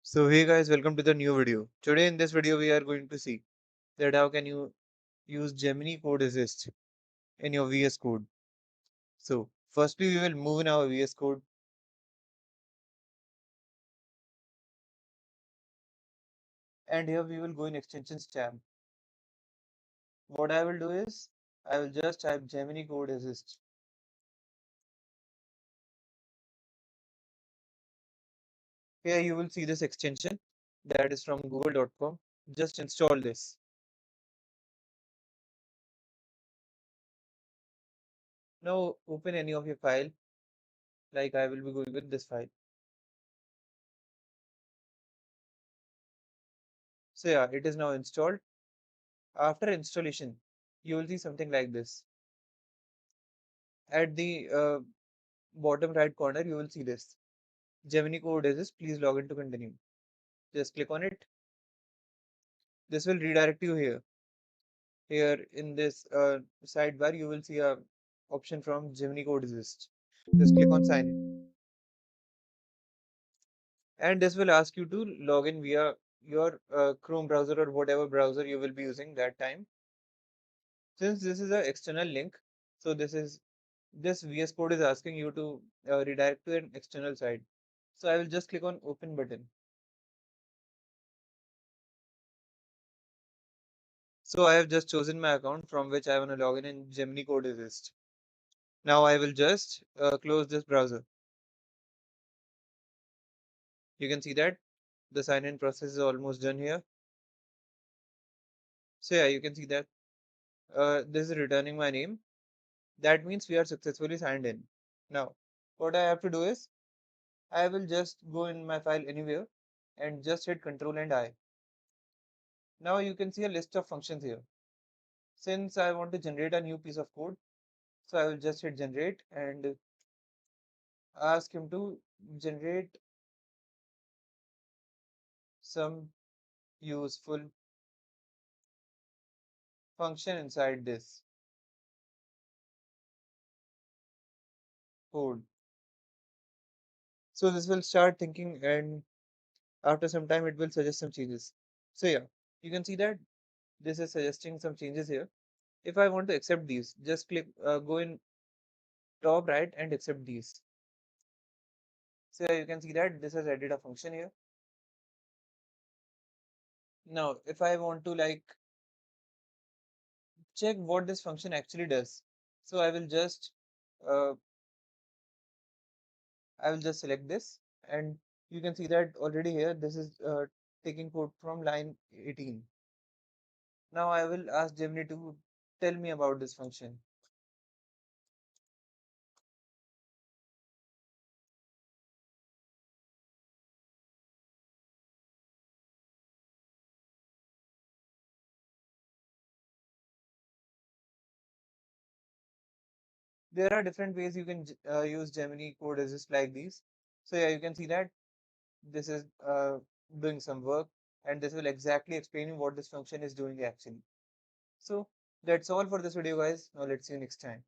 So hey guys, welcome to the new video. Today in this video we are going to see that how can you use Gemini Code Assist in your VS Code. So firstly we will move in our VS Code, and here we will go in extensions tab. What I will do is I will just type Gemini Code Assist. Here you will see this extension that is from google.com. Just install this. Now open any of your file, like I will be going with this file. So yeah, it is now installed. After installation, you will see something like this. At the bottom right corner, you will see this. Gemini Code Assist, please log in to continue. Just click on it. This will redirect you here. Here in this sidebar, you will see a option from Gemini Code Assist. Just click on sign in. And this will ask you to log in via your Chrome browser or whatever browser you will be using that time. Since this is an external link, so this VS Code is asking you to redirect to an external site. So I will just click on open button. So I have just chosen my account from which I want to log in Gemini Code Assist. Now I will just close this browser. You can see that the sign in process is almost done here. So yeah, you can see that this is returning my name. That means we are successfully signed in. Now, what I have to do is I will just go in my file anywhere and just hit Control and I. Now you can see a list of functions here. Since I want to generate a new piece of code, so I will just hit generate and ask him to generate some useful function inside this code. So this will start thinking, and after some time it will suggest some changes. So yeah, you can see that this is suggesting some changes here. If I want to accept these, just click go in top right and accept these. So yeah, you can see that this has added a function here. Now if I want to like check what this function actually does, so uh, I will just select this, and you can see that already here this is taking code from line 18. Now I will ask Gemini to tell me about this function. There are different ways you can use Gemini Code Assist like these. So yeah, you can see that this is doing some work, and this will exactly explain you what this function is doing actually. So that's all for this video, guys. Now let's see you next time.